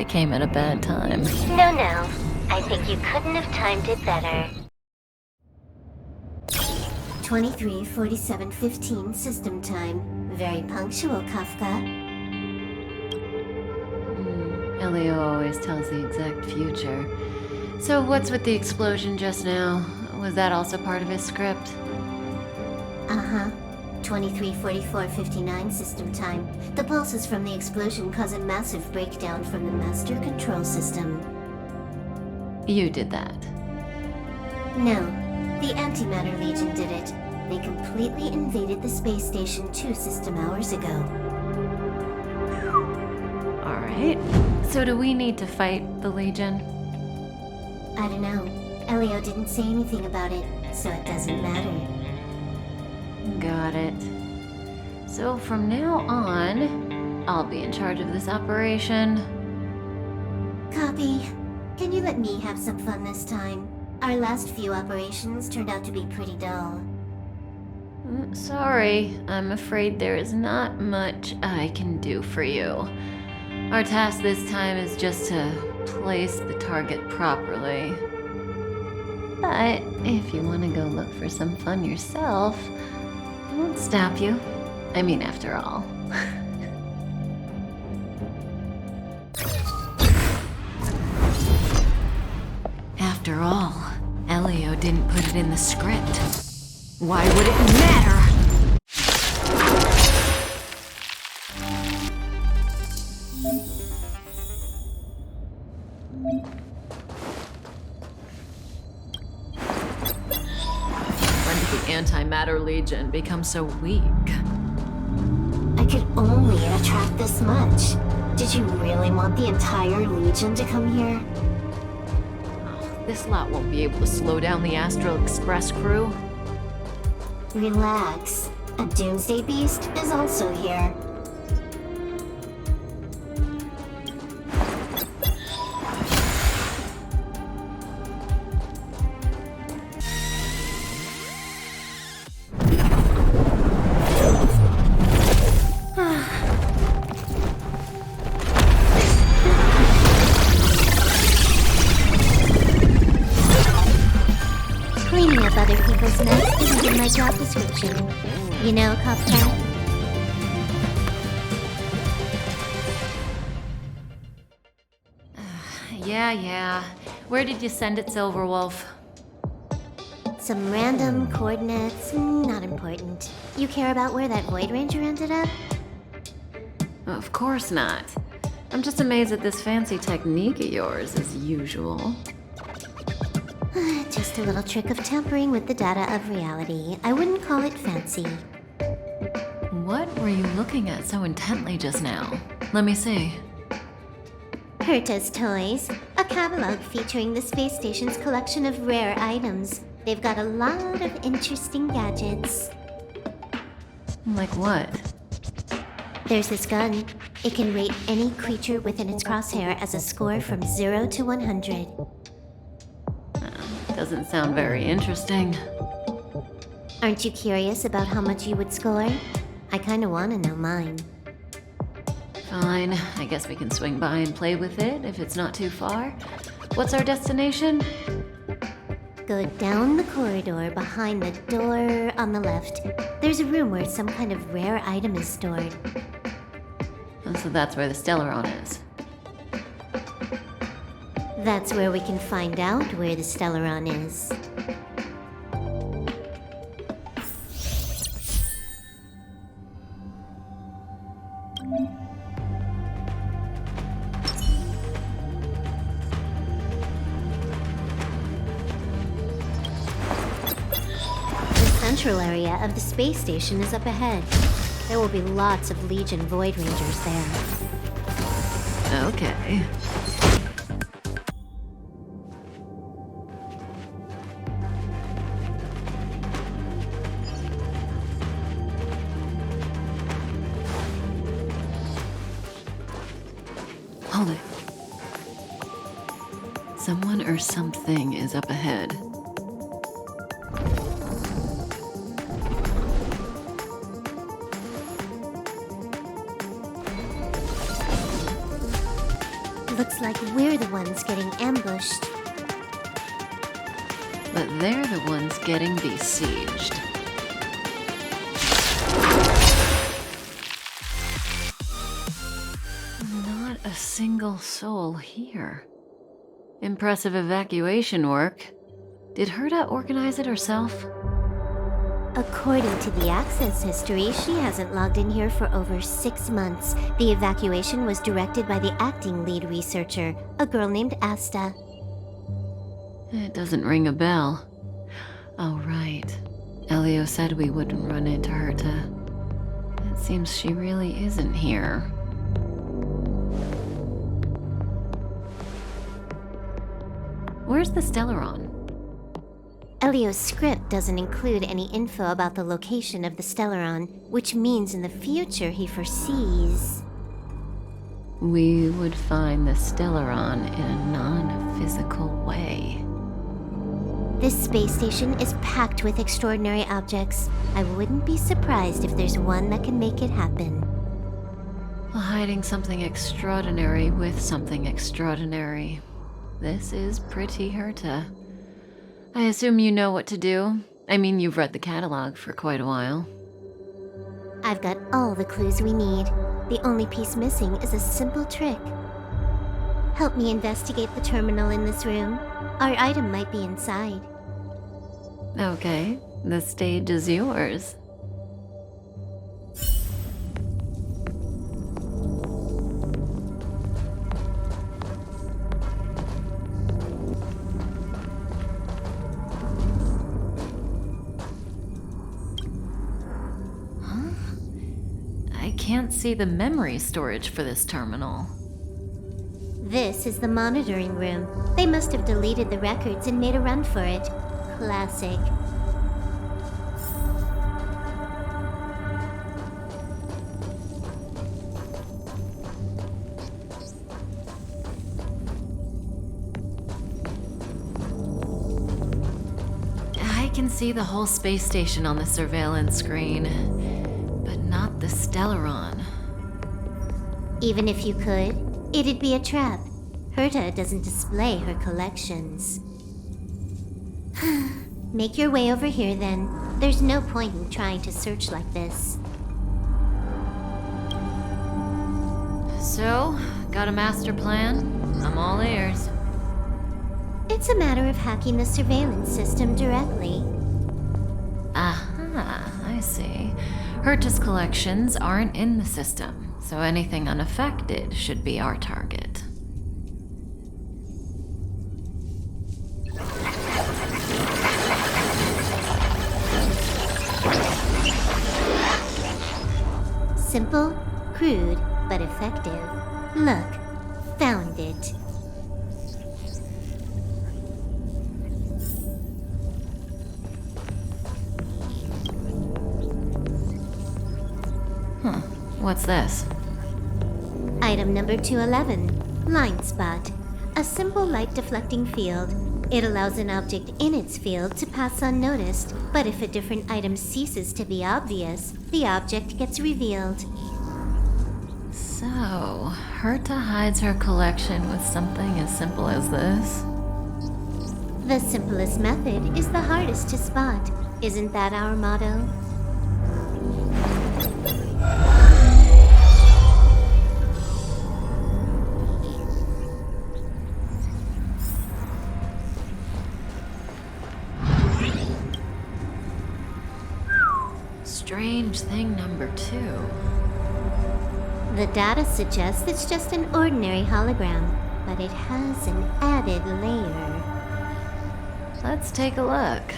I came at a bad time. No. I think you couldn't have timed it better. 23:47:15 system time. Very punctual, Kafka. Elio always tells the exact future. So what's with the explosion just now? Was that also part of his script? Uh-huh. 23:44:59 system time. The pulses from the explosion cause a massive breakdown from the master control system. You did that. No, the Antimatter Legion did it. They completely invaded the space station 2 system hours ago. Alright. So do we need to fight the Legion? I don't know. Elio didn't say anything about it, so it doesn't matter. Got it. So from now on, I'll be in charge of this operation. Copy. Can you let me have some fun this time? Our last few operations turned out to be pretty dull. Sorry, I'm afraid there is not much I can do for you. Our task this time is just to place the target properly. But if you want to go look for some fun yourself, I won't stop you. I mean, after all. After all, Elio didn't put it in the script. Why would it matter? When did the Antimatter Legion become so weak? I could only attract this much. Did you really want the entire Legion to come here? This lot won't be able to slow down the Astral Express crew. Relax. A Doomsday Beast is also here. Cleaning up other people's mess isn't in my job description. You know, Kafka? Yeah. Where did you send it, Silverwolf? Some random coordinates, not important. You care about where that Void Ranger ended up? Of course not. I'm just amazed at this fancy technique of yours, as usual. Just a little trick of tampering with the data of reality. I wouldn't call it fancy. What were you looking at so intently just now? Let me see. Herta's Toys, a catalog featuring the space station's collection of rare items. They've got a lot of interesting gadgets. Like what? There's this gun. It can rate any creature within its crosshair as a score from 0 to 100. Doesn't sound very interesting. Aren't you curious about how much you would score? I kinda wanna know mine. Fine, I guess we can swing by and play with it if it's not too far. What's our destination? Go down the corridor behind the door on the left. There's a room where some kind of rare item is stored. So that's where the Stellaron is. That's where we can find out where the Stellaron is. The central area of the space station is up ahead. There will be lots of Legion Void Rangers there. Okay. Hold it. Someone or something is up ahead. Looks like we're the ones getting ambushed. But they're the ones getting besieged. Not a single soul here. Impressive evacuation work. Did Herta organize it herself? According to the access history, she hasn't logged in here for over 6 months. The evacuation was directed by the acting lead researcher, a girl named Asta. It doesn't ring a bell. Oh, right. Elio said we wouldn't run into Herta. It seems she really isn't here. Where's the Stellaron? Elio's script doesn't include any info about the location of the Stellaron, which means in the future he foresees... We would find the Stellaron in a non-physical way. This space station is packed with extraordinary objects. I wouldn't be surprised if there's one that can make it happen. Well, hiding something extraordinary with something extraordinary. This is pretty Herta. I assume you know what to do. I mean, you've read the catalog for quite a while. I've got all the clues we need. The only piece missing is a simple trick. Help me investigate the terminal in this room. Our item might be inside. Okay, the stage is yours. I can't see the memory storage for this terminal. This is the monitoring room. They must have deleted the records and made a run for it. Classic. I can see the whole space station on the surveillance screen, but not the Stellaron. Even if you could, it'd be a trap. Herta doesn't display her collections. Make your way over here then. There's no point in trying to search like this. So, got a master plan? I'm all ears. It's a matter of hacking the surveillance system directly. Aha, I see. Herta's collections aren't in the system, so anything unaffected should be our target. Simple, crude, but effective. Look, found it. What's this? Item number 211, Line Spot. A simple light deflecting field. It allows an object in its field to pass unnoticed, but if a different item ceases to be obvious, the object gets revealed. So, Herta hides her collection with something as simple as this? The simplest method is the hardest to spot. Isn't that our motto? Strange thing number 2. The data suggests it's just an ordinary hologram, but it has an added layer. Let's take a look.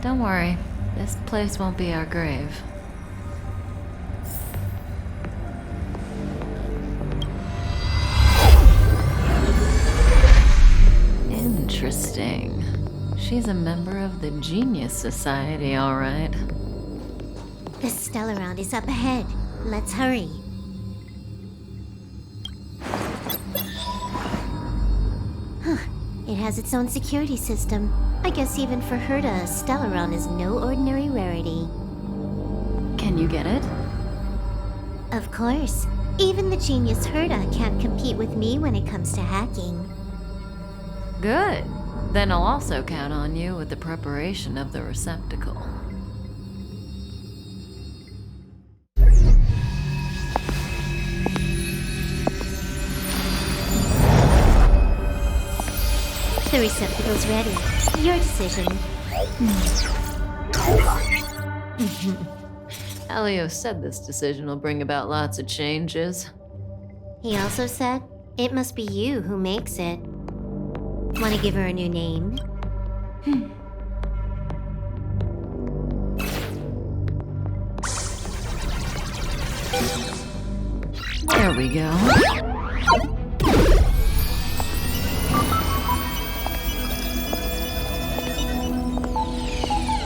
Don't worry, this place won't be our grave. Interesting. She's a member of the Genius Society, all right. The Stellaron is up ahead. Let's hurry. Huh. It has its own security system. I guess even for Herta, a Stellaron is no ordinary rarity. Can you get it? Of course. Even the genius Herta can't compete with me when it comes to hacking. Good. Then I'll also count on you with the preparation of the receptacle. The receptacle's ready. Your decision. Elio said this decision will bring about lots of changes. He also said, it must be you who makes it. Want to give her a new name? There we go.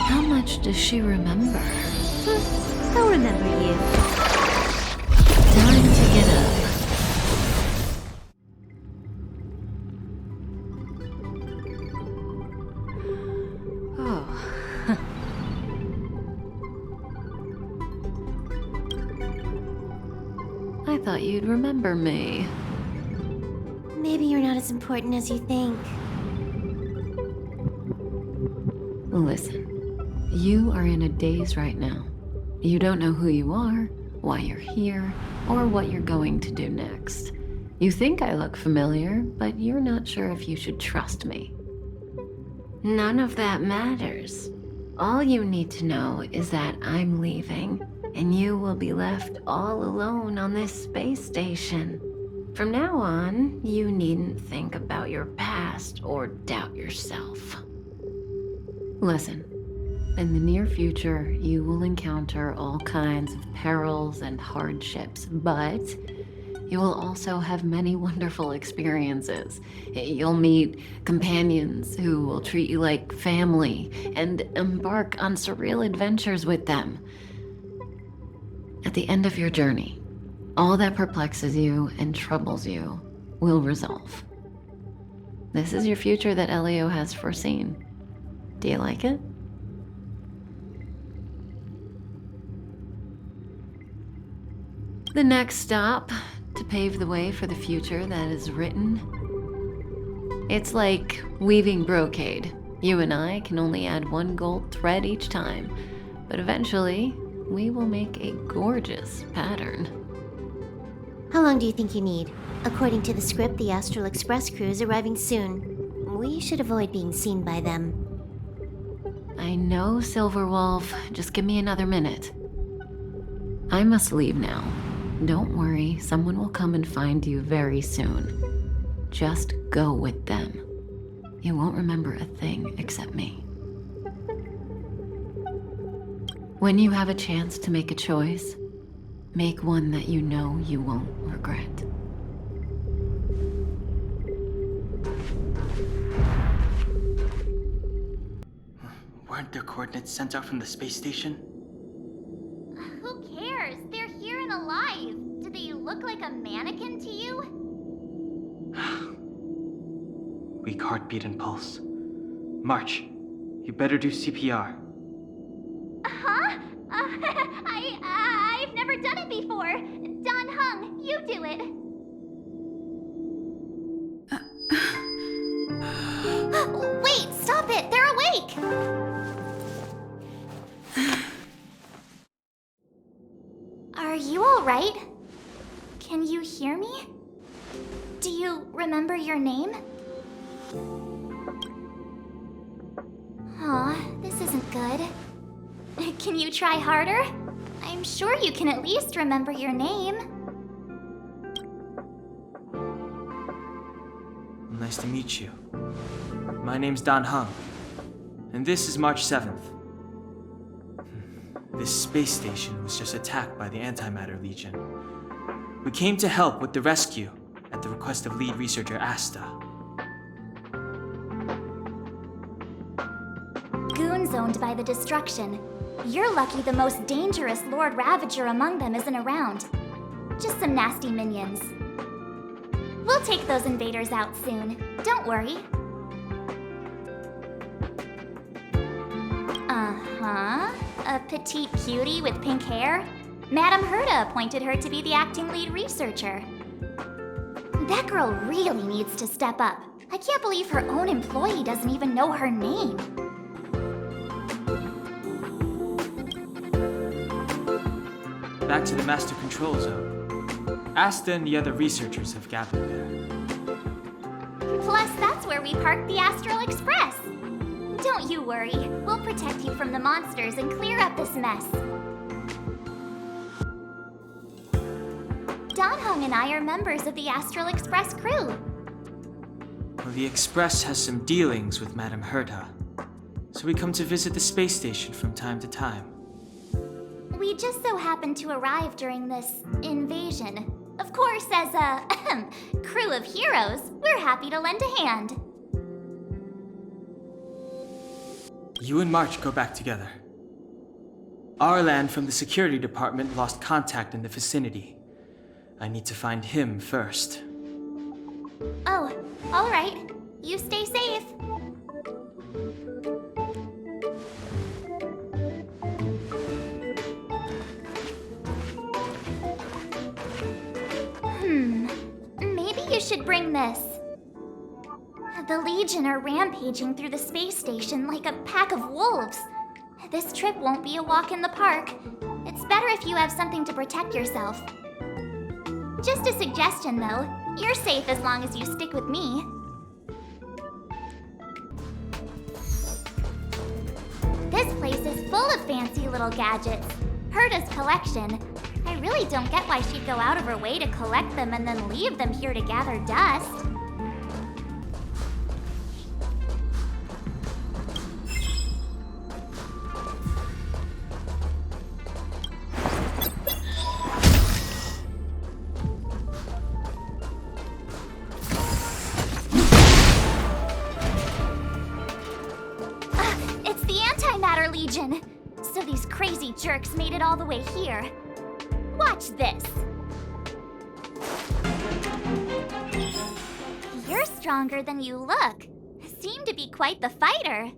How much does she remember? I'll remember you. Time to get up. Oh. I thought you'd remember me. Maybe you're not as important as you think. Listen, you are in a daze right now. You don't know who you are, why you're here, or what you're going to do next. You think I look familiar, but you're not sure if you should trust me. None of that matters. All you need to know is that I'm leaving, and you will be left all alone on this space station. From now on, you needn't think about your past or doubt yourself. Listen. In the near future, you will encounter all kinds of perils and hardships, but you will also have many wonderful experiences. You'll meet companions who will treat you like family and embark on surreal adventures with them. At the end of your journey, all that perplexes you and troubles you will resolve. This is your future that Elio has foreseen. Do you like it? The next stop, to pave the way for the future that is written. It's like weaving brocade. You and I can only add one gold thread each time, but eventually, we will make a gorgeous pattern. How long do you think you need? According to the script, the Astral Express crew is arriving soon. We should avoid being seen by them. I know, Silverwolf. Just give me another minute. I must leave now. Don't worry, someone will come and find you very soon. Just go with them. You won't remember a thing except me. When you have a chance to make a choice, make one that you know you won't regret. Weren't their coordinates sent out from the space station? Who cares? They're here and alive. Do they look like a mannequin to you? Weak heartbeat and pulse. March, you better do CPR. Huh? I've never done it before. Don Hung, you do it. Wait, stop it! They're awake! Are you alright? Can you hear me? Do you remember your name? Aw, this isn't good. Can you try harder? I'm sure you can at least remember your name. Nice to meet you. My name's Don Hung, and this is March 7th. This space station was just attacked by the Antimatter Legion. We came to help with the rescue at the request of lead researcher Asta. Goons owned by the destruction. You're lucky the most dangerous Lord Ravager among them isn't around. Just some nasty minions. We'll take those invaders out soon. Don't worry. Uh-huh. A petite cutie with pink hair? Madame Herta appointed her to be the acting lead researcher. That girl really needs to step up. I can't believe her own employee doesn't even know her name. Back to the Master Control Zone. Asta and the other researchers have gathered there. Plus, that's where we parked the Astral Express. Don't you worry. We'll protect you from the monsters and clear up this mess. Donhung and I are members of the Astral Express crew. Well, the Express has some dealings with Madame Herta, so we come to visit the space station from time to time. We just so happened to arrive during this invasion. Of course, as a crew of heroes, we're happy to lend a hand. You and March go back together. Arlan from the security department lost contact in the vicinity. I need to find him first. Oh, all right. You stay safe. Maybe you should bring this. The Legion are rampaging through the space station like a pack of wolves. This trip won't be a walk in the park. It's better if you have something to protect yourself. Just a suggestion, though. You're safe as long as you stick with me. This place is full of fancy little gadgets. Herta's collection. I really don't get why she'd go out of her way to collect them and then leave them here to gather dust. It's the Antimatter Legion. So these crazy jerks made it all the way here. Watch this. You're stronger than you look. Seem to be quite the fighter.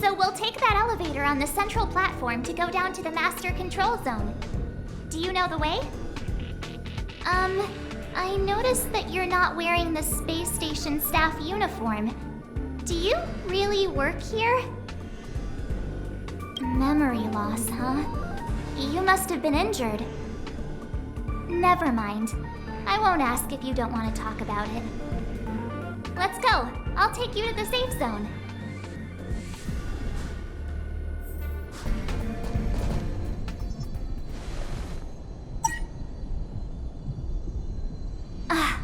So we'll take that elevator on the central platform to go down to the Master Control Zone. Do you know the way? I noticed that you're not wearing the space station staff uniform. Do you really work here? Memory loss, huh? You must have been injured. Never mind. I won't ask if you don't want to talk about it. Let's go. I'll take you to the safe zone.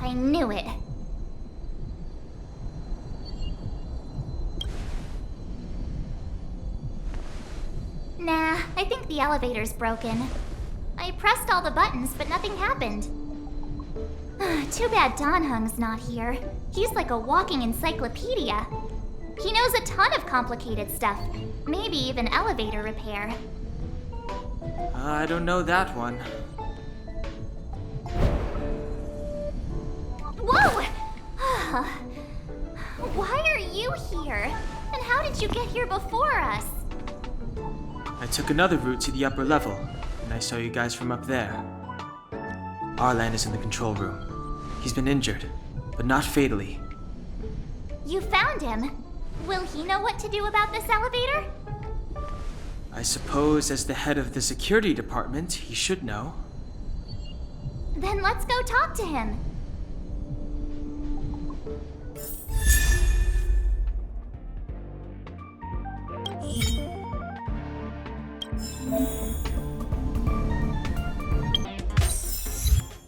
I knew it. Nah, I think the elevator's broken. I pressed all the buttons, but nothing happened. Too bad Donhung's not here. He's like a walking encyclopedia. He knows a ton of complicated stuff, maybe even elevator repair. I don't know that one. Whoa! Why are you here? And how did you get here before us? I took another route to the upper level, and I saw you guys from up there. Arlan is in the control room. He's been injured, but not fatally. You found him. Will he know what to do about this elevator? I suppose as the head of the security department, he should know. Then let's go talk to him.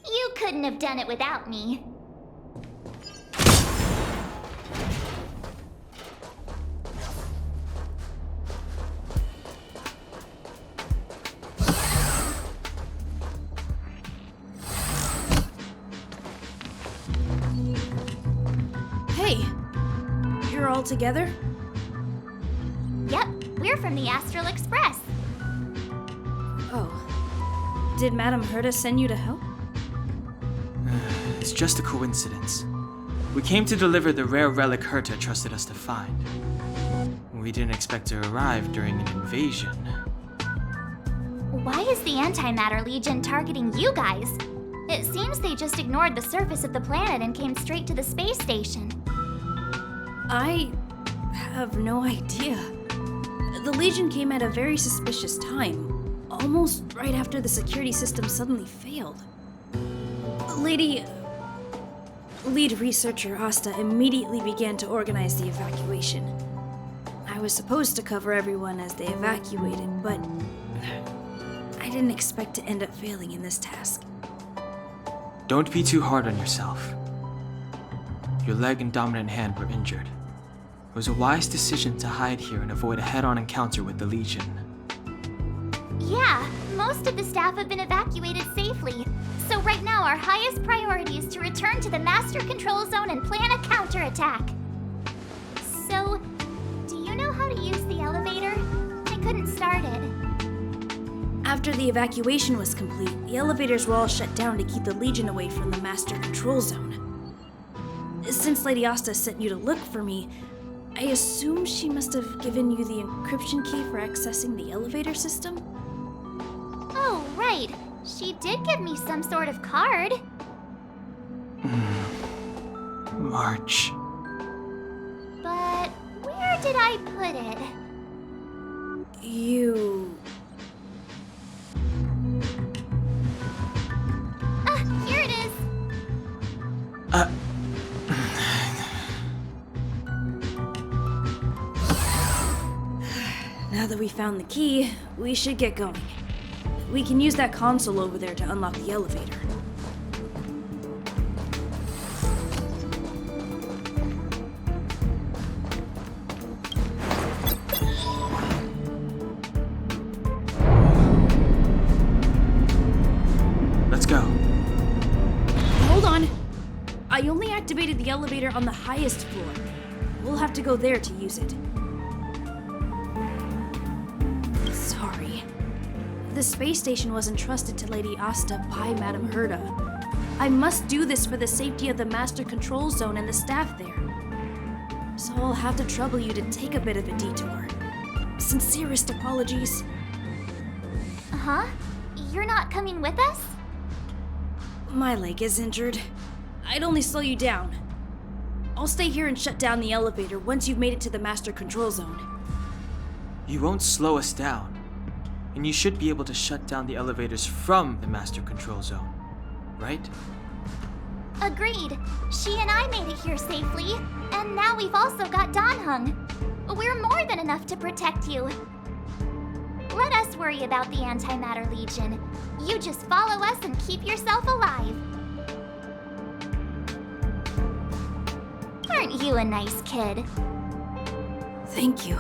You couldn't have done it without me. all together? Yep, we're from the Astral Express. Oh. Did Madame Herta send you to help? It's just a coincidence. We came to deliver the rare relic Herta trusted us to find. We didn't expect to arrive during an invasion. Why is the Antimatter Legion targeting you guys? It seems they just ignored the surface of the planet and came straight to the space station. I have no idea. The Legion came at a very suspicious time, almost right after the security system suddenly failed. Lead researcher Asta immediately began to organize the evacuation. I was supposed to cover everyone as they evacuated, but I didn't expect to end up failing in this task. Don't be too hard on yourself. Your leg and dominant hand were injured. It was a wise decision to hide here and avoid a head-on encounter with the Legion. Yeah, most of the staff have been evacuated safely. So right now our highest priority is to return to the Master Control Zone and plan a counterattack. So, do you know how to use the elevator? I couldn't start it. After the evacuation was complete, the elevators were all shut down to keep the Legion away from the Master Control Zone. Since Lady Asta sent you to look for me, I assume she must have given you the encryption key for accessing the elevator system? Oh, right. She did give me some sort of card. March. But where did I put it? You... Ah, here it is. Now that we found the key, we should get going. We can use that console over there to unlock the elevator. Let's go. Hold on! I only activated the elevator on the highest floor. We'll have to go there to use it. Sorry. The space station was entrusted to Lady Asta by Madame Herta. I must do this for the safety of the Master Control Zone and the staff there. So I'll have to trouble you to take a bit of a detour. Sincerest apologies. Huh? You're not coming with us? My leg is injured. I'd only slow you down. I'll stay here and shut down the elevator once you've made it to the Master Control Zone. You won't slow us down. And you should be able to shut down the elevators from the Master Control Zone, right? Agreed. She and I made it here safely, and now we've also got Danhung. We're more than enough to protect you. Let us worry about the Antimatter Legion. You just follow us and keep yourself alive. Aren't you a nice kid? Thank you.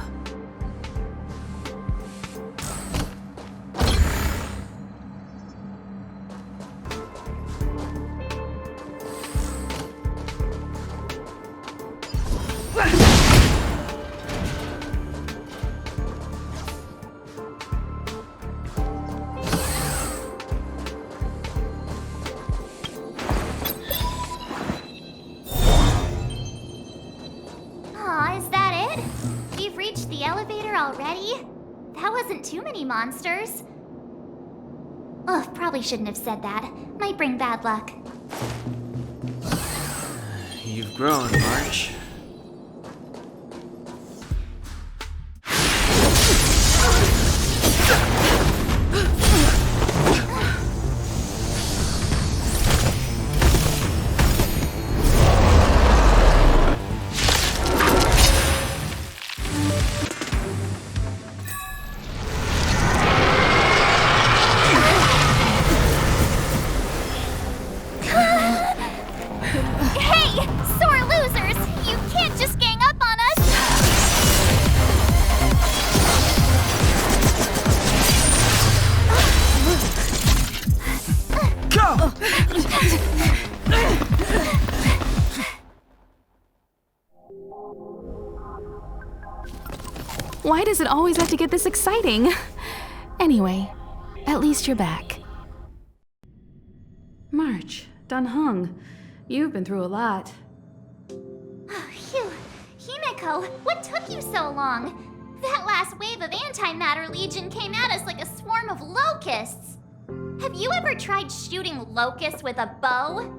Aw, is that it? We've reached the elevator already? That wasn't too many monsters. Ugh, probably shouldn't have said that. Might bring bad luck. You've grown, March. Hey! Sore losers! You Why does it always have to get this exciting? Anyway, at least you're back. March, Dunhung, you've been through a lot. Phew. Himeko, what took you so long? That last wave of Antimatter Legion came at us like a swarm of locusts. Have you ever tried shooting locusts with a bow?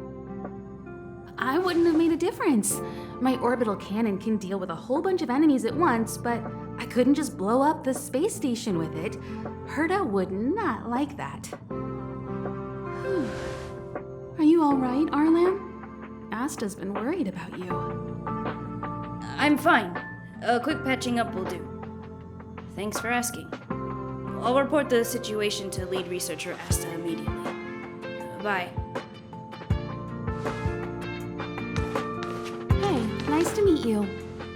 I wouldn't have made a difference. My orbital cannon can deal with a whole bunch of enemies at once, but I couldn't just blow up the space station with it. Herta would not like that. Whew. Are you all right, Arlan? Asta's been worried about you. I'm fine. A quick patching up will do. Thanks for asking. I'll report the situation to lead researcher Asta immediately. Bye. Hey, nice to meet you.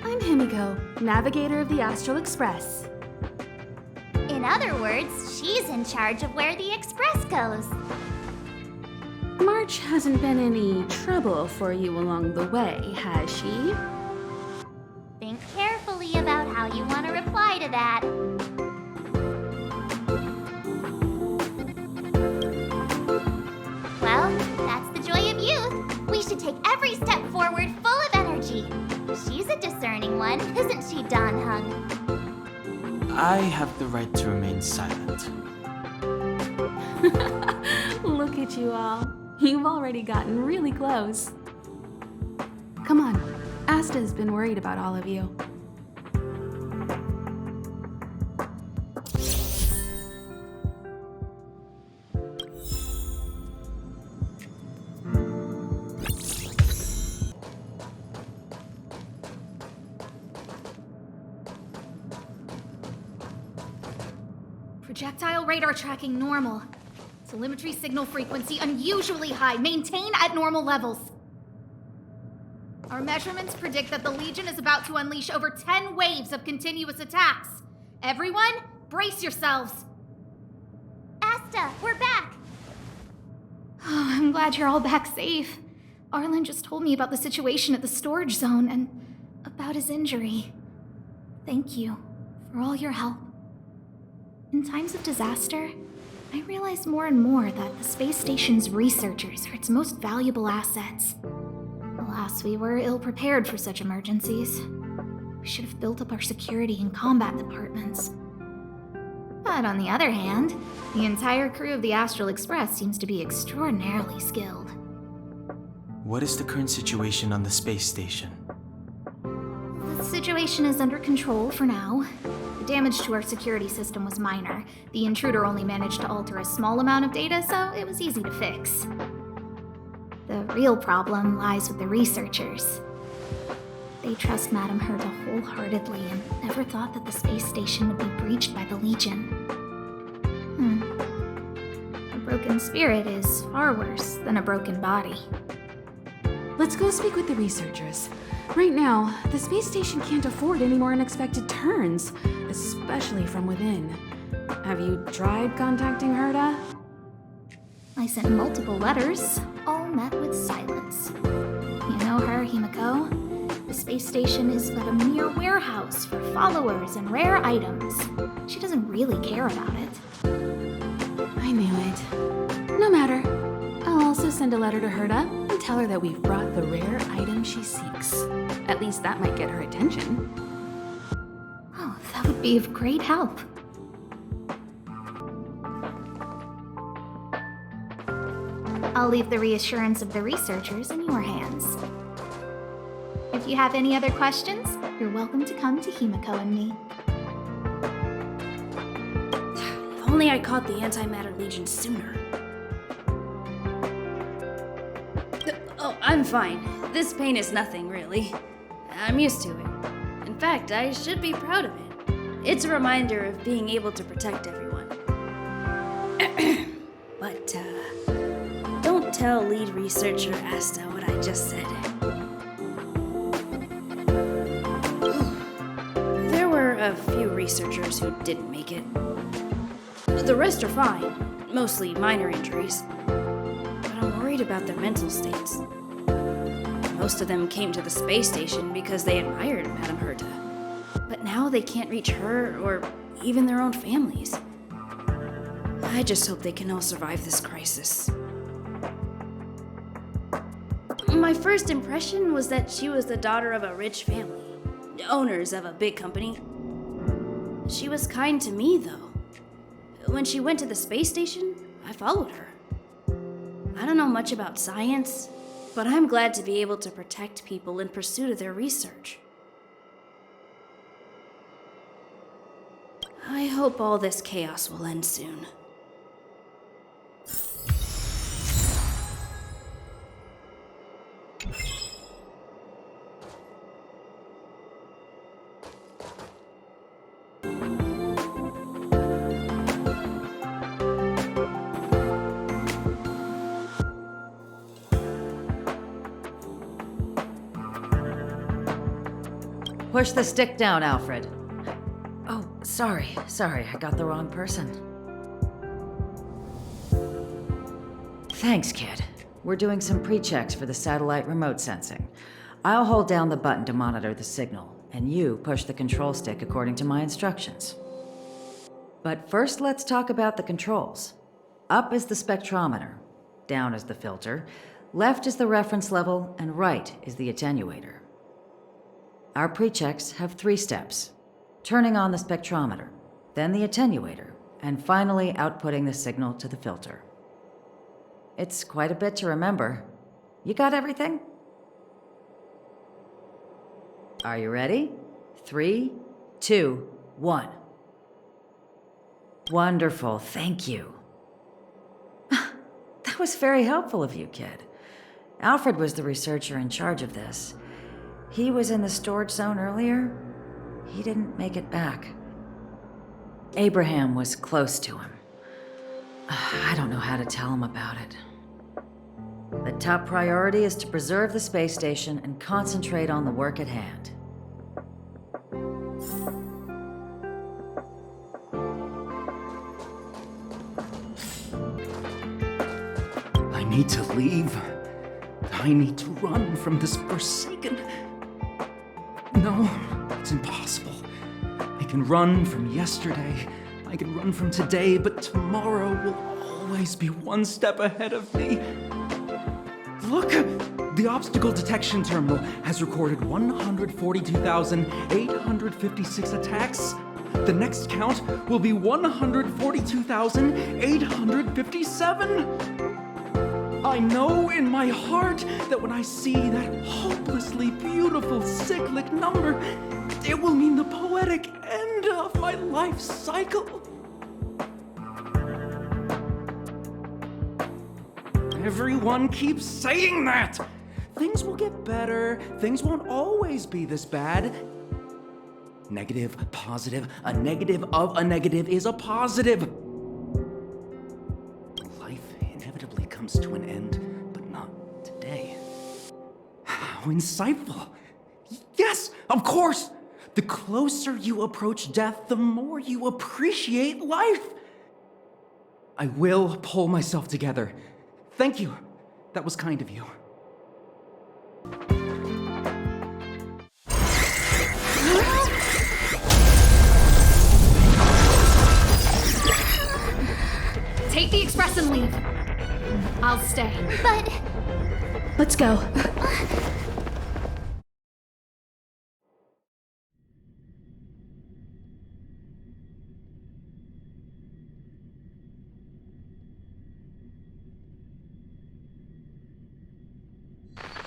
I'm Himiko, navigator of the Astral Express. In other words, she's in charge of where the express goes. March hasn't been any trouble for you along the way, has she? Think carefully about how you want to reply to that. Well, that's the joy of youth. We should take every step forward full of energy. She's a discerning one, isn't she, Donhung? I have the right to remain silent. Look at you all. You've already gotten really close. Come on. Asta's been worried about all of you. Projectile radar tracking normal. Telemetry signal frequency unusually high. Maintain at normal levels. Our measurements predict that the Legion is about to unleash over 10 waves of continuous attacks. Everyone, brace yourselves. Asta, we're back. Oh, I'm glad you're all back safe. Arlen just told me about the situation at the storage zone and about his injury. Thank you for all your help. In times of disaster, I realize more and more that the space station's researchers are its most valuable assets. Alas, we were ill-prepared for such emergencies. We should have built up our security and combat departments. But on the other hand, the entire crew of the Astral Express seems to be extraordinarily skilled. What is the current situation on the space station? The situation is under control for now. The damage to our security system was minor. The intruder only managed to alter a small amount of data, so it was easy to fix. The real problem lies with the researchers. They trust Madame Herta wholeheartedly and never thought that the space station would be breached by the Legion. A broken spirit is far worse than a broken body. Let's go speak with the researchers. Right now, the space station can't afford any more unexpected turns, especially from within. Have you tried contacting Herta? I sent multiple letters, all met with silence. You know her, Himeko. The space station is but a mere warehouse for followers and rare items. She doesn't really care about it. I knew it. No matter. I'll also send a letter to Herta and tell her that we've brought the rare item she seeks. At least that might get her attention. Oh, that would be of great help. I'll leave the reassurance of the researchers in your hands. If you have any other questions, you're welcome to come to Himeko and me. If only I caught the Antimatter Legion sooner. Oh, I'm fine. This pain is nothing, really. I'm used to it. In fact, I should be proud of it. It's a reminder of being able to protect everyone. But, don't tell lead researcher Asta what I just said. There were a few researchers who didn't make it. The rest are fine, mostly minor injuries. But I'm worried about their mental states. Most of them came to the space station because they admired Madame Herta. But now they can't reach her or even their own families. I just hope they can all survive this crisis. My first impression was that she was the daughter of a rich family, owners of a big company. She was kind to me, though. When she went to the space station, I followed her. I don't know much about science, but I'm glad to be able to protect people in pursuit of their research. I hope all this chaos will end soon. Push the stick down, Alfred. Oh, sorry, I got the wrong person. Thanks, kid. We're doing some pre-checks for the satellite remote sensing. I'll hold down the button to monitor the signal, and you push the control stick according to my instructions. But first, let's talk about the controls. Up is the spectrometer, down is the filter, left is the reference level, and right is the attenuator. Our pre-checks have 3 steps. Turning on the spectrometer, then the attenuator, and finally outputting the signal to the filter. It's quite a bit to remember. You got everything? Are you ready? 3, 2, 1. Wonderful, thank you. That was very helpful of you, kid. Alfred was the researcher in charge of this. He was in the storage zone earlier. He didn't make it back. Abraham was close to him. I don't know how to tell him about it. The top priority is to preserve the space station and concentrate on the work at hand. I need to leave. I need to run from this forsaken... No, it's impossible. I can run from yesterday, I can run from today, but tomorrow will always be one step ahead of me. Look! The obstacle detection terminal has recorded 142,856 attacks. The next count will be 142,857! I know in my heart that when I see that hopelessly beautiful cyclic number, it will mean the poetic end of my life cycle. Everyone keeps saying that! Things will get better, things won't always be this bad. Negative, positive, a negative of a negative is a positive. To an end, but not today. How insightful. Yes, of course! The closer you approach death, the more you appreciate life. I will pull myself together. Thank you. That was kind of you. Take the express and leave. I'll stay. But... Let's go.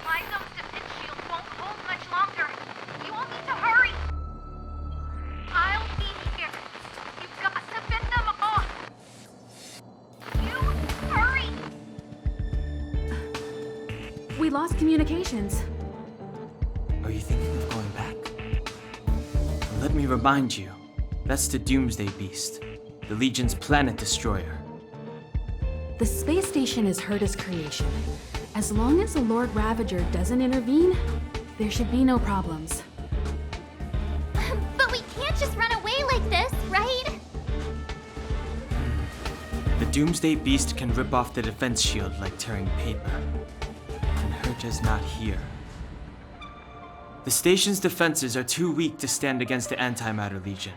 My zone's defense shield won't hold much longer. You all need to hurry. I'll be here. You've got to fend them off. You hurry. We lost communications. Are you thinking of going back? Let me remind you, that's the Doomsday Beast, the Legion's planet destroyer. The space station is Herta's creation. As long as the Lord Ravager doesn't intervene, there should be no problems. But we can't just run away like this, right? The Doomsday Beast can rip off the defense shield like tearing paper. And Herta's not here. The station's defenses are too weak to stand against the Antimatter Legion.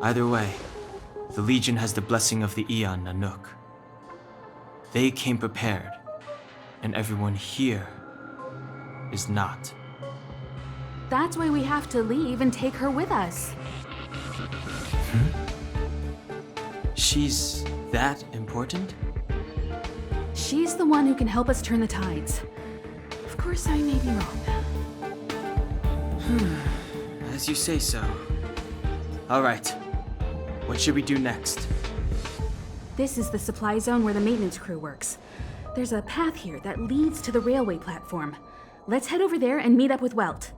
Either way, the Legion has the blessing of the Aeon Nanook. They came prepared, and everyone here is not. That's why we have to leave and take her with us. She's that important? She's the one who can help us turn the tides. Of course, I may be wrong. As you say so. Alright, what should we do next? This is the supply zone where the maintenance crew works. There's a path here that leads to the railway platform. Let's head over there and meet up with Welt.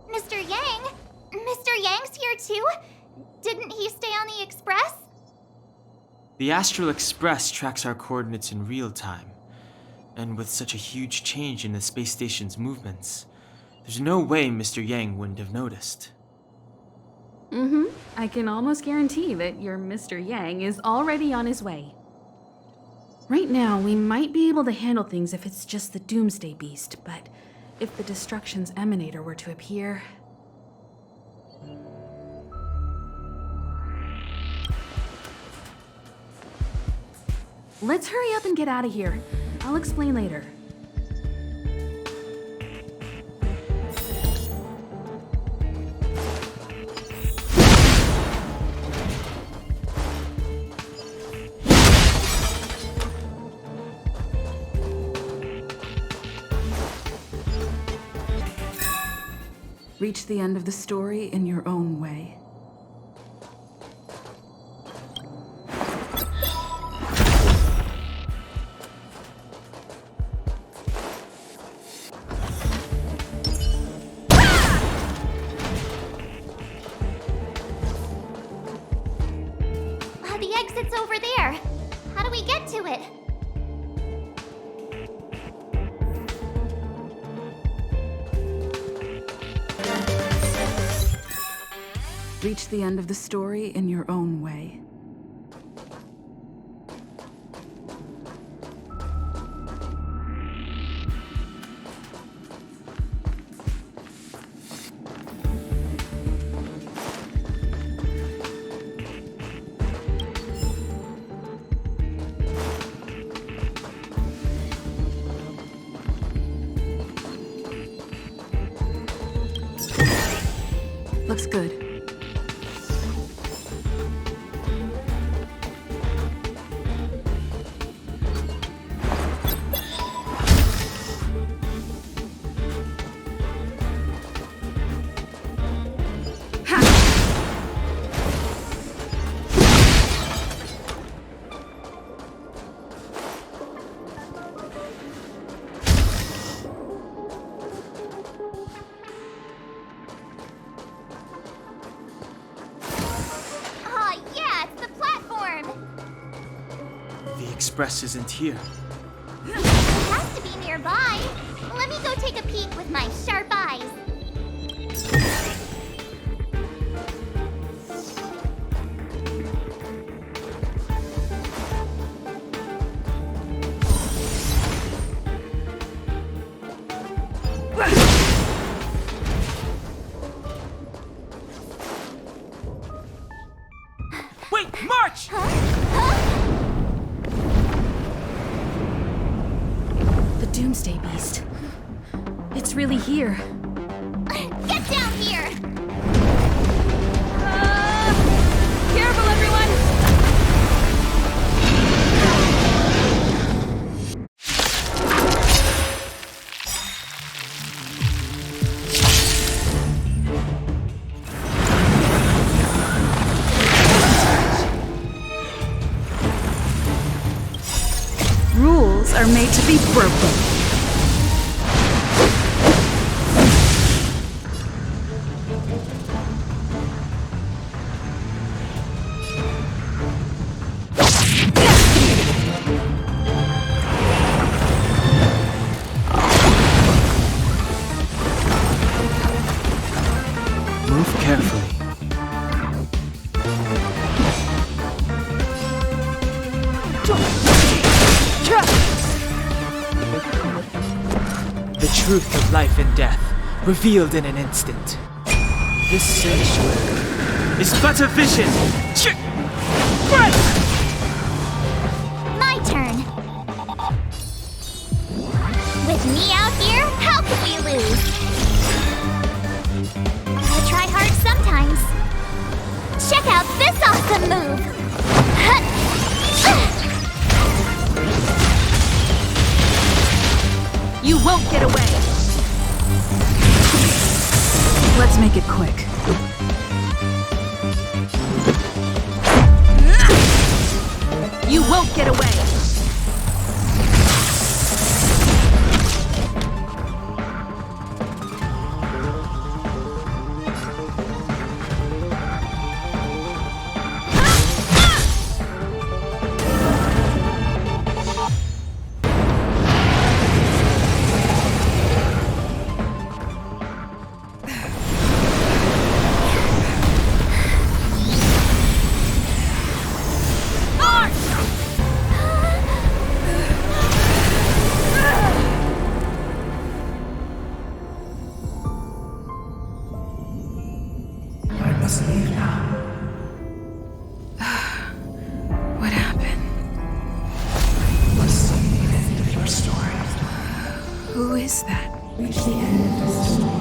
Mr. Yang? Mr. Yang's here too? Didn't he stay on the Express? The Astral Express tracks our coordinates in real time. And with such a huge change in the space station's movements, there's no way Mr. Yang wouldn't have noticed. I can almost guarantee that your Mr. Yang is already on his way. Right now, we might be able to handle things if it's just the Doomsday Beast, but if the Destruction's Emanator were to appear... Let's hurry up and get out of here. I'll explain later. Reach the end of the story in your own way. The exit's over there. How do we get to it? Reach the end of the story in your own way. Looks good. Express isn't here. It has to be nearby. Let me go take a peek with my sharp eyes. Wait, march! Doomsday Beast. It's really here. Get down here! Careful, everyone! Rules are made to be broken. Move carefully. The truth of life and death, revealed in an instant. This sanctuary is but a vision! My turn. With me out here, how could we lose? Gotta try hard sometimes. Check out this awesome move! You won't get away! Let's make it quick. You won't get away! What happened? Who is that? Reach the end of the story.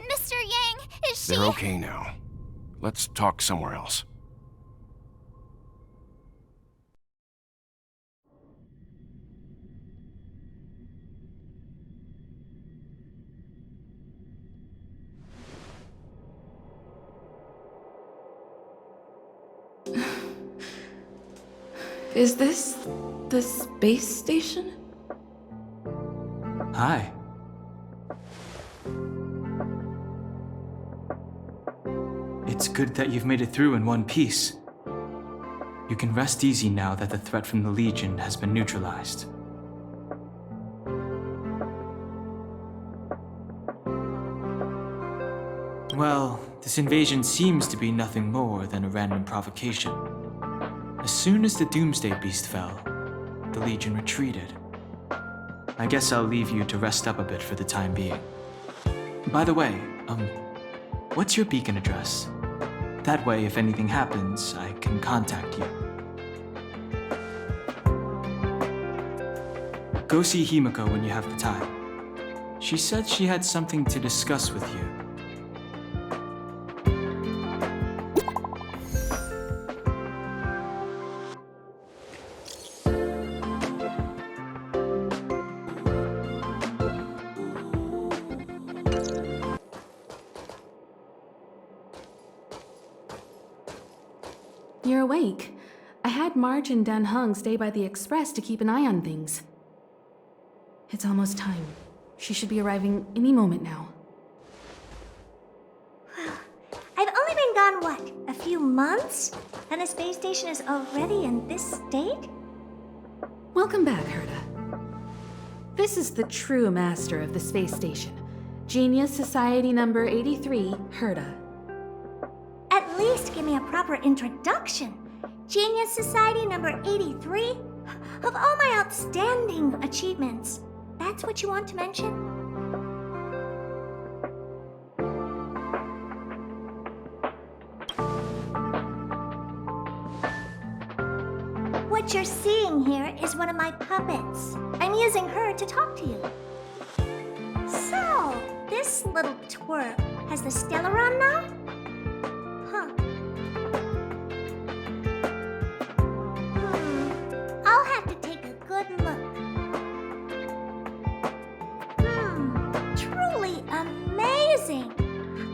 Mr. Yang, is she... They're okay now. Let's talk somewhere else. Is this the space station? Hi. It's good that you've made it through in one piece. You can rest easy now that the threat from the Legion has been neutralized. Well, this invasion seems to be nothing more than a random provocation. As soon as the Doomsday Beast fell, the Legion retreated. I guess I'll leave you to rest up a bit for the time being. By the way, what's your beacon address? That way, if anything happens, I can contact you. Go see Himiko when you have the time. She said she had something to discuss with you. You're awake. I had March and Dan Hung stay by the express to keep an eye on things. It's almost time. She should be arriving any moment now. I've only been gone, what, a few months? And the space station is already in this state? Welcome back, Herta. This is the true master of the space station. Genius Society number 83, Herta. At least give me a proper introduction. Genius Society number 83? Of all my outstanding achievements, that's what you want to mention? What you're seeing here is one of my puppets. I'm using her to talk to you. So, this little twerp has the Stellaron now? Huh. I'll have to take a good look. Truly amazing!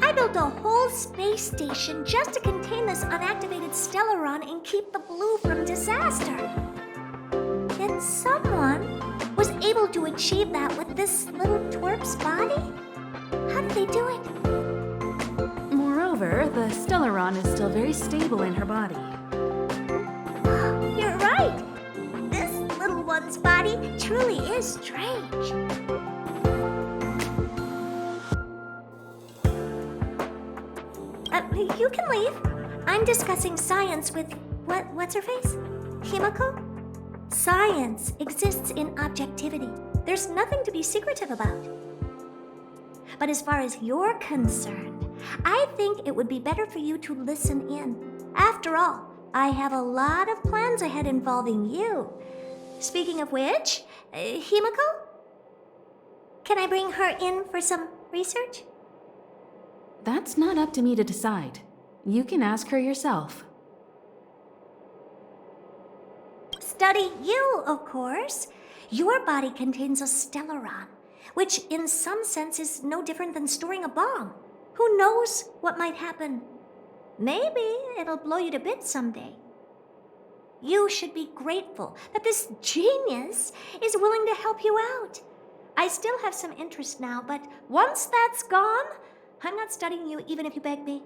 I built built a whole space station just to contain this unactivated Stellaron and keep the blue from disaster. Yet someone was able to achieve that with this little twerp's body? How did they do it? Moreover, the Stellaron is still very stable in her body. You're right. This little one's body truly is strange. You can leave. I'm discussing science with what's her face? Himiko? Science exists in objectivity. There's nothing to be secretive about. But as far as you're concerned, I think it would be better for you to listen in. After all, I have a lot of plans ahead involving you. Speaking of which, Himiko? Can I bring her in for some research? That's not up to me to decide. You can ask her yourself. Study you, of course. Your body contains a Stellaron, which in some sense is no different than storing a bomb. Who knows what might happen? Maybe it'll blow you to bits someday. You should be grateful that this genius is willing to help you out. I still have some interest now, but once that's gone, I'm not studying you even if you beg me.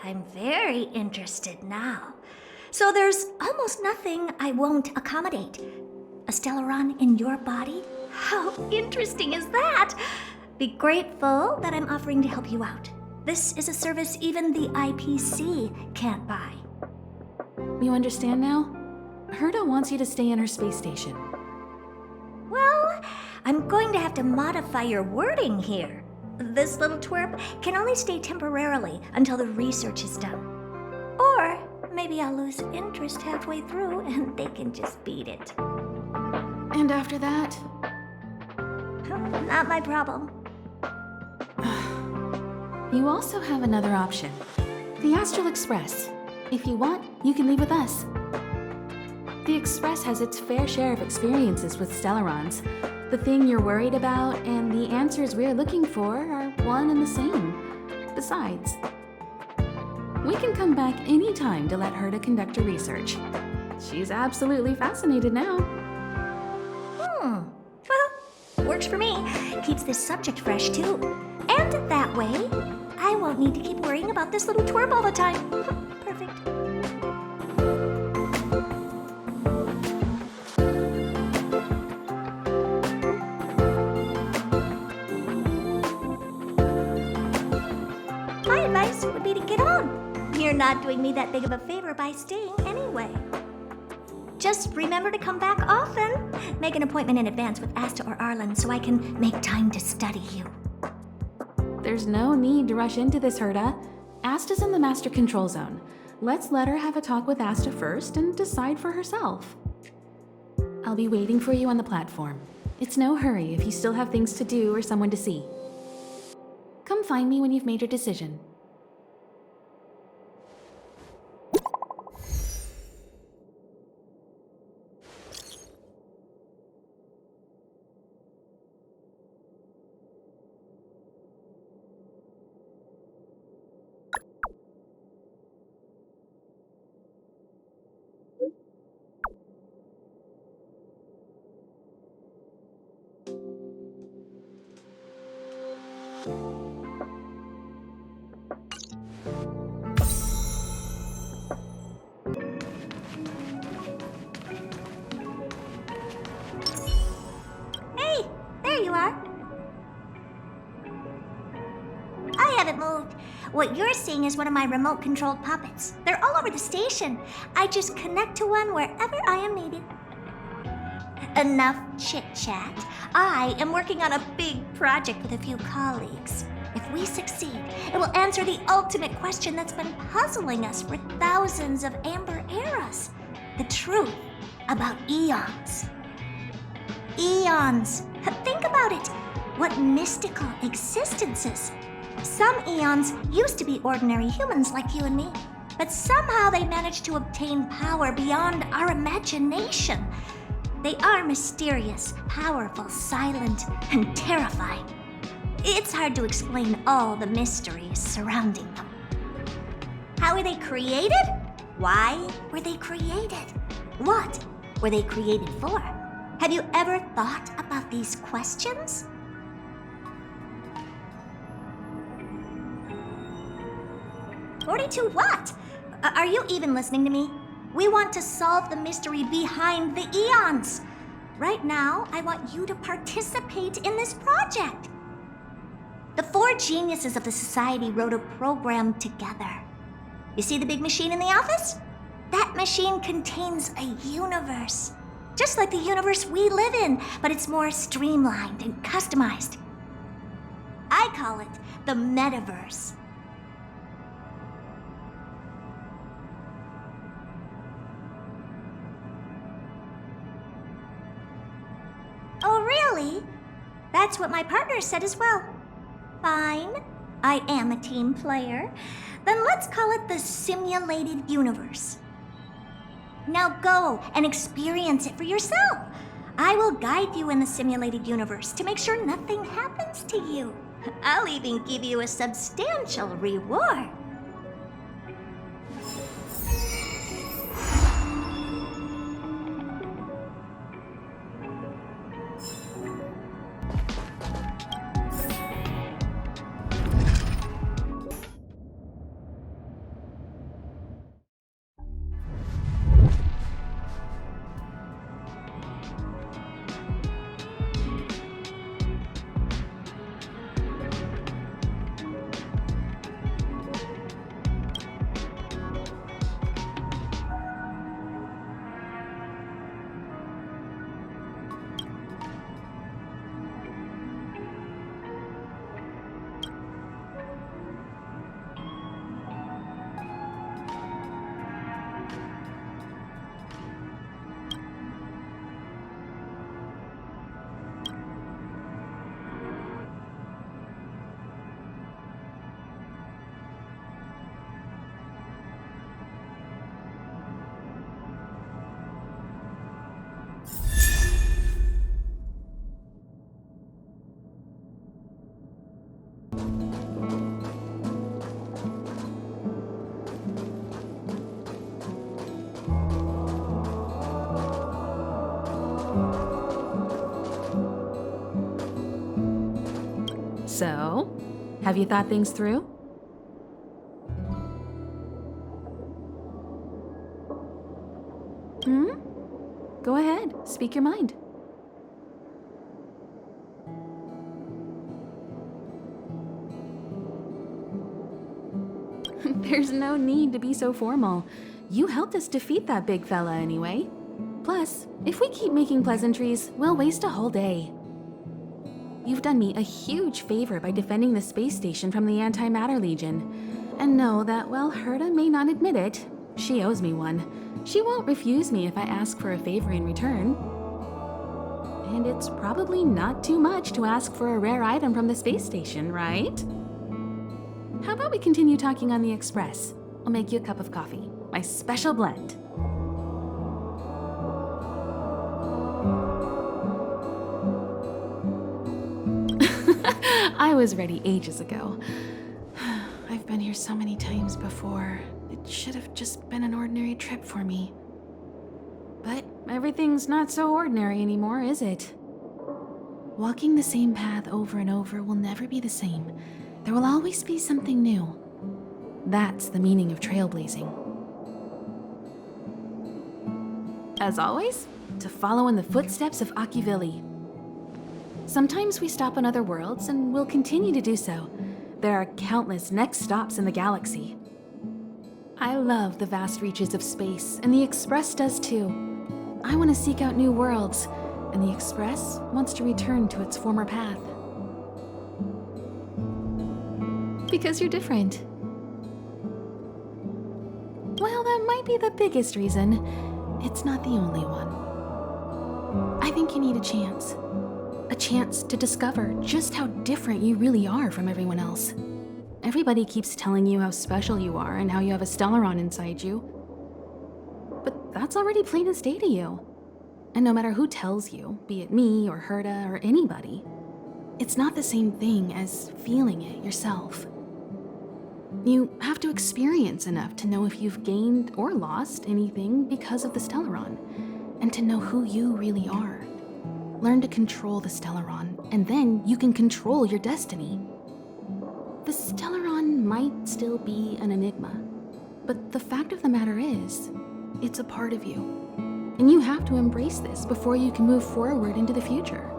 I'm very interested now. So there's almost nothing I won't accommodate. A Stellaron in your body? How interesting is that? Be grateful that I'm offering to help you out. This is a service even the IPC can't buy. You understand now? Herta wants you to stay in her space station. Well, I'm going to have to modify your wording here. This little twerp can only stay temporarily until the research is done. Or maybe I'll lose interest halfway through and they can just beat it. And after that? Not my problem. You also have another option. The Astral Express. If you want, you can leave with us. The Express has its fair share of experiences with Stellarons. The thing you're worried about and the answers we're looking for are one and the same. Besides, we can come back any time to let Herta conduct her research. She's absolutely fascinated now. Well, works for me. Keeps this subject fresh, too. And that way, I won't need to keep worrying about this little twerp all the time. Perfect. My advice would be to get on. You're not doing me that big of a favor by staying anyway. Just remember to come back often. Make an appointment in advance with Asta or Arlen so I can make time to study you. There's no need to rush into this, Herta. Asta's in the Master Control Zone. Let's let her have a talk with Asta first and decide for herself. I'll be waiting for you on the platform. It's no hurry if you still have things to do or someone to see. Come find me when you've made your decision. Hey, there you are. I haven't moved. What you're seeing is one of my remote-controlled puppets. They're all over the station. I just connect to one wherever I am needed. Enough chit-chat. I am working on a big project with a few colleagues. If we succeed, it will answer the ultimate question that's been puzzling us for thousands of amber eras. The truth about eons. Eons. Think about it. What mystical existences. Some eons used to be ordinary humans like you and me, but somehow they managed to obtain power beyond our imagination. They are mysterious, powerful, silent, and terrifying. It's hard to explain all the mysteries surrounding them. How were they created? Why were they created? What were they created for? Have you ever thought about these questions? "42 what? Are you even listening to me? We want to solve the mystery behind the eons. Right now, I want you to participate in this project. The 4 geniuses of the society wrote a program together. You see the big machine in the office? That machine contains a universe. Just like the universe we live in, but it's more streamlined and customized. I call it the metaverse. Oh, really? That's what my partner said as well. Fine, I am a team player. Then let's call it the simulated universe. Now go and experience it for yourself. I will guide you in the simulated universe to make sure nothing happens to you. I'll even give you a substantial reward. So, have you thought things through? Go ahead, speak your mind. There's no need to be so formal. You helped us defeat that big fella anyway. Plus, if we keep making pleasantries, we'll waste a whole day. You've done me a huge favor by defending the space station from the Antimatter Legion. And know that while Herta may not admit it, she owes me one. She won't refuse me if I ask for a favor in return. And it's probably not too much to ask for a rare item from the space station, right? How about we continue talking on the express? I'll make you a cup of coffee, my special blend. I was ready ages ago. I've been here so many times before. It should have just been an ordinary trip for me. But everything's not so ordinary anymore, is it? Walking the same path over and over will never be the same. There will always be something new. That's the meaning of trailblazing. As always, to follow in the footsteps of Akivili. Sometimes we stop on other worlds, and we'll continue to do so. There are countless next stops in the galaxy. I love the vast reaches of space, and the Express does too. I want to seek out new worlds, and the Express wants to return to its former path. Because you're different. Well, that might be the biggest reason. It's not the only one. I think you need a chance. A chance to discover just how different you really are from everyone else. Everybody keeps telling you how special you are and how you have a Stellaron inside you. But that's already plain as day to you. And no matter who tells you, be it me or Herta or anybody, it's not the same thing as feeling it yourself. You have to experience enough to know if you've gained or lost anything because of the Stellaron, and to know who you really are. Learn to control the Stellaron, and then you can control your destiny. The Stellaron might still be an enigma, but the fact of the matter is, it's a part of you. And you have to embrace this before you can move forward into the future.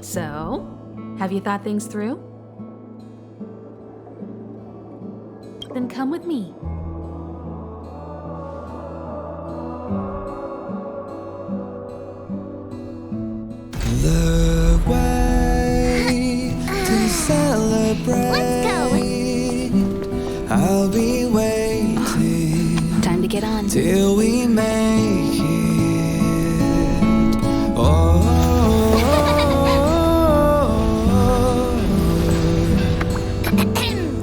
So, have you thought things through? Then come with me. The way to celebrate. Let's go. I'll be waiting. Time to get on. Till we make it. Oh.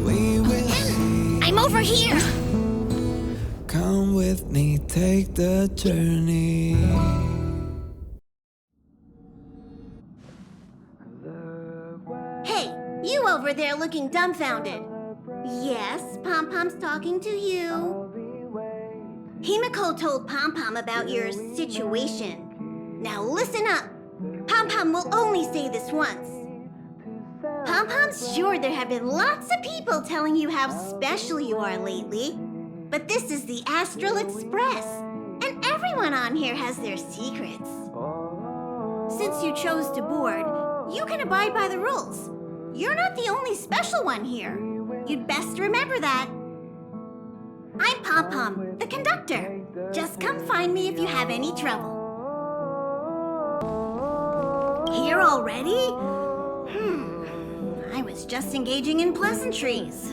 We will see. I'm over here. Come with me, take the journey. Hey, you over there looking dumbfounded. Yes, Pom-Pom's talking to you. Himiko told Pom-Pom about your situation. Now listen up. Pom-Pom will only say this once. Pom-Pom's sure there have been lots of people telling you how special you are lately. But this is the Astral Express, and everyone on here has their secrets. Since you chose to board, you can abide by the rules. You're not the only special one here. You'd best remember that. I'm Pom-Pom, the conductor. Just come find me if you have any trouble. Here already? I was just engaging in pleasantries.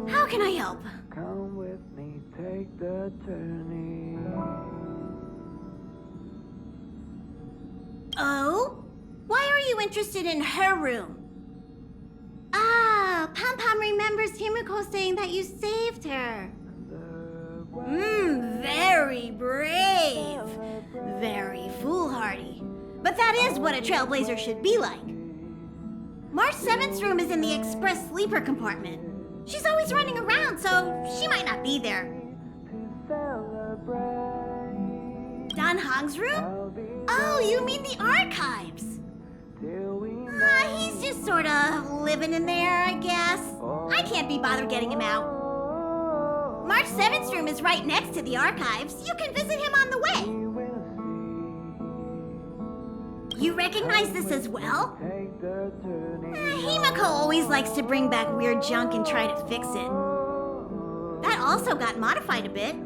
How can I help? Come with me, take the journey. Oh? Why are you interested in her room? Ah, Pom-Pom remembers Himiko saying that you saved her. Very brave. Very foolhardy. But that is what a Trailblazer should be like. March 7th's room is in the express sleeper compartment. She's always running around, so she might not be there. Dan Hong's room? Oh, you mean the archives? He's just sorta living in there, I guess. I can't be bothered getting him out. March 7th's room is right next to the archives. You can visit him on the way. You recognize this as well? Himiko always likes to bring back weird junk and try to fix it. That also got modified a bit.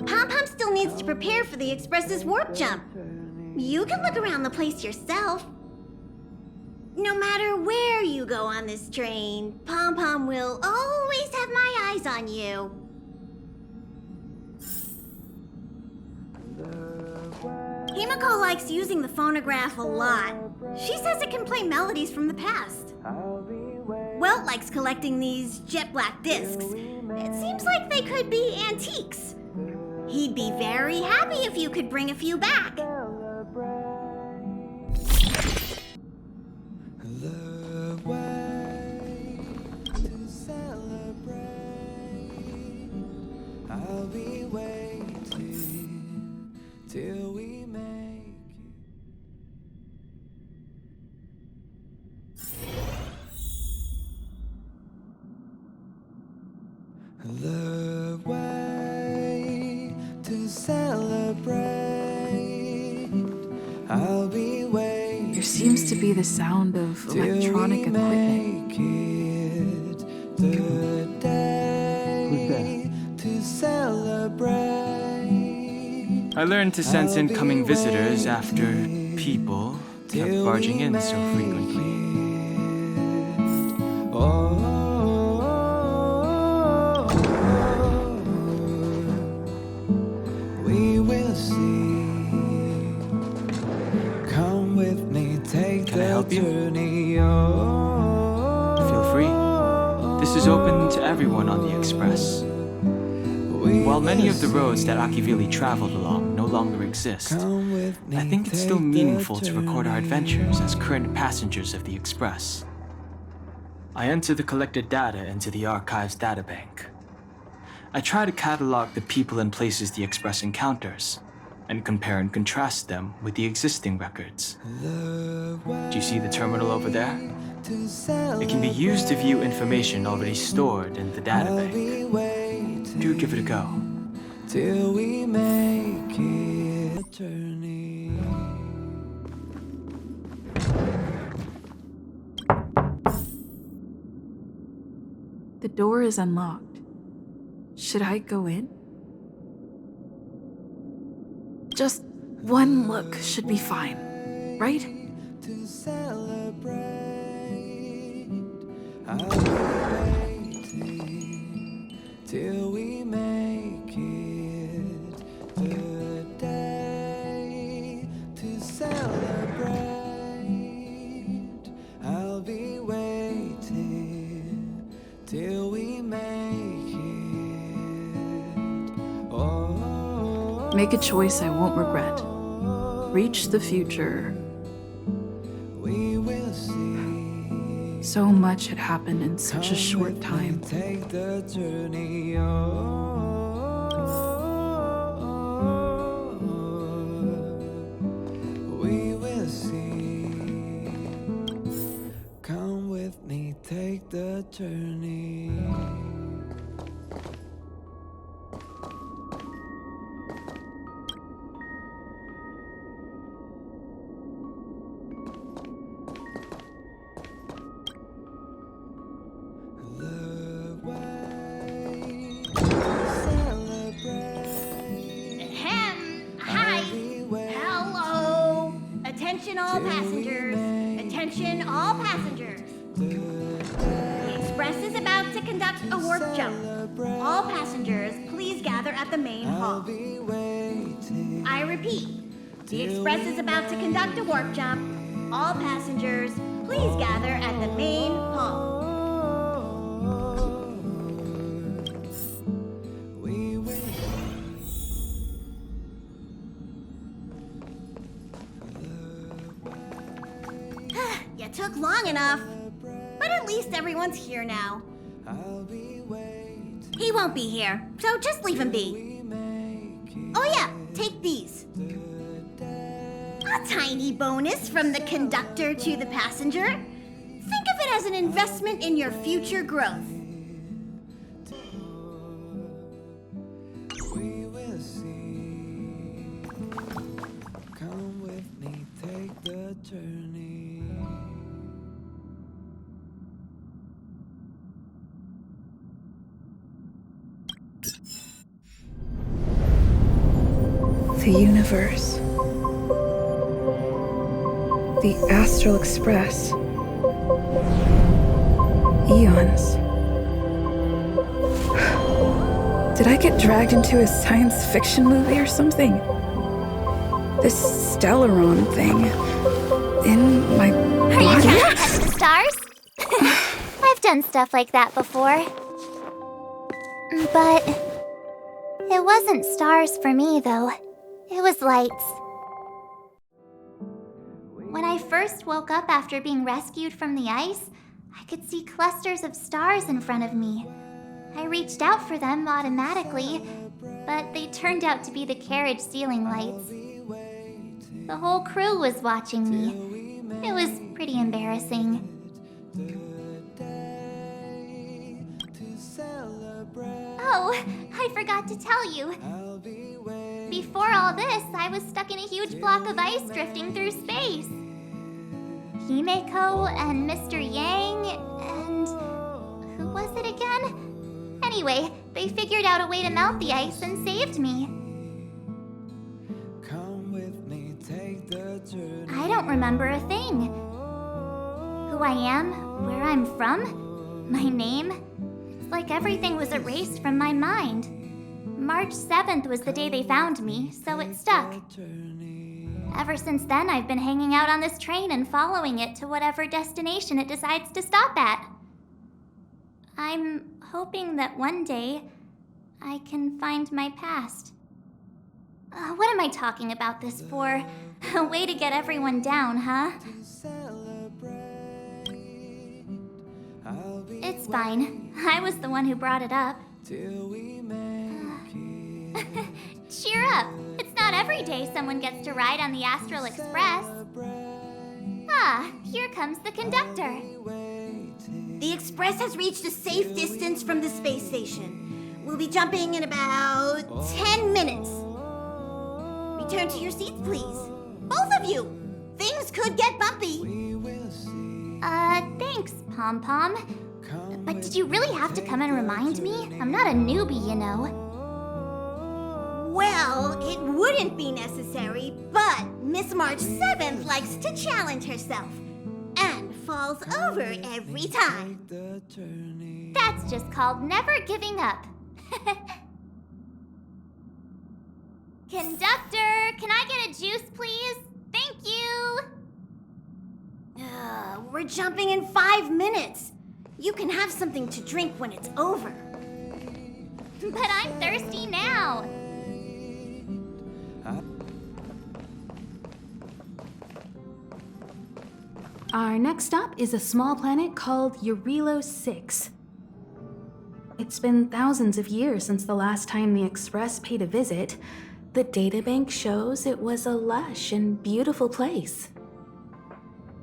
Pom-Pom still needs to prepare for the Express's warp jump. You can look around the place yourself. No matter where you go on this train, Pom-Pom will always have my eyes on you. Himiko likes using the phonograph a lot. She says it can play melodies from the past. Welt likes collecting these jet black discs. It seems like they could be antiques. He'd be very happy if you could bring a few back. The way to celebrate. I'll be waiting till we make it. The way to celebrate. I'll be waiting. There seems to be the sound of electronic equipment. The day to celebrate. I learned to sense incoming visitors after people kept barging in so frequently. We will see. Come with me, take Can I help you? journey. Feel free. This is open to everyone on the Express. While many of the roads that Akivili traveled along no longer exist, I think it's still meaningful to record our adventures as current passengers of the Express. I enter the collected data into the Archives databank. I try to catalog the people and places the Express encounters, and compare and contrast them with the existing records. Do you see the terminal over there? It can be used to view information already stored in the databank. Do give it a go. Till we make it a journey. The door is unlocked. Should I go in? Just one look should be fine, right? To celebrate, I'll be waiting till we make it the day to celebrate. I'll be waiting till we make it. Oh, Make a choice I won't regret. Reach the future. we will see. So much had happened in such a short time. Take the journey. We will see. Come with me, take the journey. The way to celebrate. Hi. Hello. Attention all passengers. Attention all passengers. The Express is about to conduct a warp jump. All passengers, please gather at the main hall. I repeat, the Express is about to conduct a warp jump. All passengers, please gather at the main hall. We will. You took long enough. But at least everyone's here now. I'll be waiting. He won't be here, so just leave him be. Oh yeah, take these. A tiny bonus from the conductor to the passenger. Think of it as an investment in your future growth. We will see. Come with me, take the journey. The universe. The Astral Express. Eons. Did I get dragged into a science fiction movie or something? This Stellaron thing in my Are you body? trying to touch the stars? I've done stuff like that before. But it wasn't stars for me, though. It was lights. When I first woke up after being rescued from the ice, I could see clusters of stars in front of me. I reached out for them automatically, but they turned out to be the carriage ceiling lights. The whole crew was watching me. It was pretty embarrassing. Oh, I forgot to tell you. Before all this, I was stuck in a huge block of ice drifting through space. Himeko and Mr. Yang and... who was it again? Anyway, they figured out a way to melt the ice and saved me. Come with me, take the journey. I don't remember a thing. Who I am, where I'm from, my name. It's like everything was erased from my mind. March 7th was the day they found me, so it stuck. Ever since then, I've been hanging out on this train and following it to whatever destination it decides to stop at. I'm hoping that one day I can find my past. What am I talking about this for? A way to get everyone down, huh? It's fine. I was the one who brought it up. Cheer up! It's not every day someone gets to ride on the Astral Express. Ah, here comes the conductor. The Express has reached a safe distance from the space station. We'll be jumping in about 10 minutes. Return to your seats, please. Both of you! Things could get bumpy. Thanks, Pom Pom. But did you really have to come and remind me? I'm not a newbie, you know. Well, it wouldn't be necessary, but Miss March 7th likes to challenge herself. And falls over every time. That's just called never giving up. Conductor, can I get a juice, please? Thank you! We're jumping in 5 minutes. You can have something to drink when it's over. But I'm thirsty now. Our next stop is a small planet called Eurelos 6. It's been thousands of years since the last time the Express paid a visit. The databank shows it was a lush and beautiful place.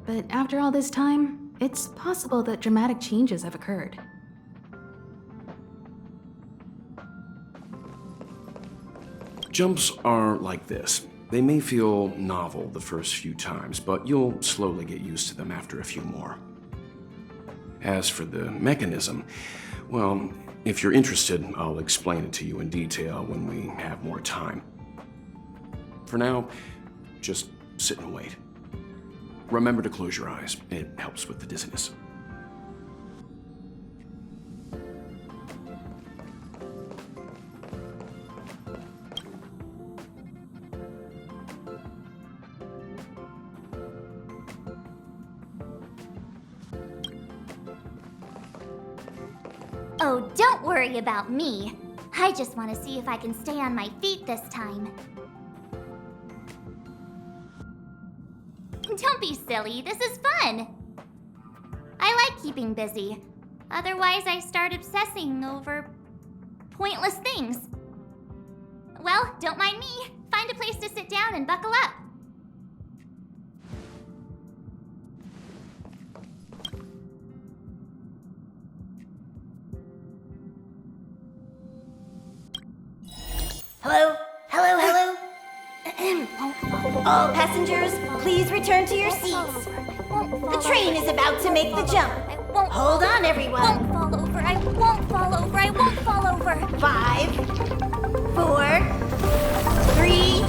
But after all this time, it's possible that dramatic changes have occurred. Jumps are like this. They may feel novel the first few times, but you'll slowly get used to them after a few more. As for the mechanism, well, if you're interested, I'll explain it to you in detail when we have more time. For now, just sit and wait. Remember to close your eyes. It helps with the dizziness. Oh, don't worry about me. I just want to see if I can stay on my feet this time. Don't be silly, this is fun. I like keeping busy. Otherwise, I start obsessing over pointless things. Well, don't mind me. Find a place to sit down and buckle up. Hello? Hello, hello? All passengers, please return to your seats. The train is about to make the jump. Hold on, everyone. I won't fall over. I won't fall over. I won't fall over. 5, 4, 3,